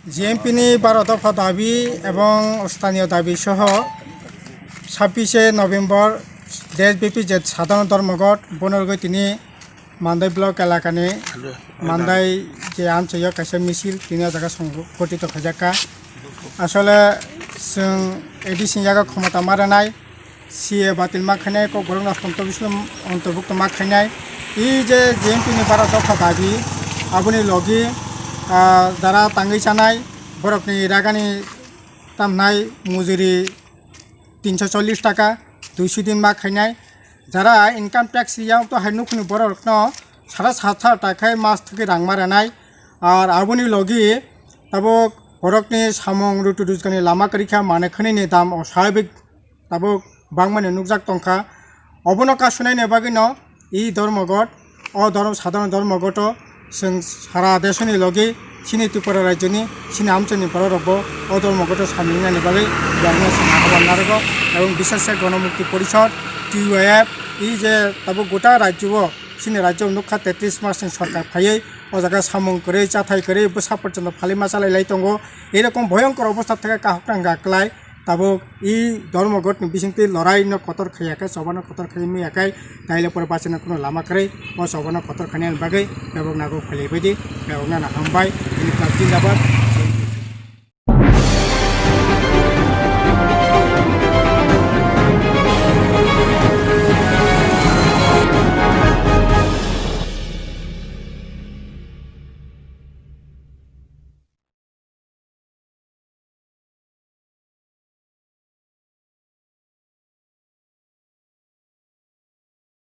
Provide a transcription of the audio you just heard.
জিএমপিনি 12 দফা দাবি এবং স্থানীয় দাবি সহ 26শে নভেম্বর দেশব্যাপী যে সাধারণ ধর্মঘট বনরগৈ তিনি মান্দাই ব্লক এলাকানি মান্দাই যে আঞ্চলিক কাছে মিছিল তিনি জায়গা সংগঠিত খাজাকা আসলে जों एडिसिन जायगा क्षमता मारानाय सीए बातिल माखानाय क गरंना अन्तर्भुक्त माखानाय इ जे जेएमपिनि 12 दफा दाबि आबुनि लगी जारा तांगै जानाय बरफनि रागानि तामनाय मुजुरि 340 टाका 200 दिन माखानाय जारा इनकाम टैक्स याव तो हाइनुखनि बरफनो 7.5 टाकाय मास थके रां मारानाय आर आबुनि लगी तबो बरफनि सामं रुटु रुजगानि लामा करिखा मानेखनि दाम अस्वाभाविक तबो बांमानि नुकजाक तंखा अबनो कासुनायनि बागिनो इ धर्मघट साधारण धर्मघट जों सारा देशनि लगी सिनि त्रिपुरा राज्यनि सिनि आमचनि बररबो धर्मघट सामिलनायनि बागै बांमा आह्वान नारगो एवं विशेष गणमुक्ति परिषद टीयूएफ इ जे तबो गोटा राज्यो सिनि राज्य नुखा 33 मासनि सरकार फायै अजागा सामं करे जाथाय करे बोसा पर्यन्त फालिमा चालायलाय दंगो एरकम भयंकर अवस्था থেকে কাহকাং গাকলাই তাবো ই ধর্মঘট বিসিংতি লড়াই ন কতর খাইয়াকে সবানো কতর খাইমি একাই তাইলে পরে বাঁচিনা কোনো লামা করে ও সবানো কতর খানিয়ান বাগै বেবক নাগো ফালিবাयदि बेवना हामबाय दिनै क्लाबनि जाबाय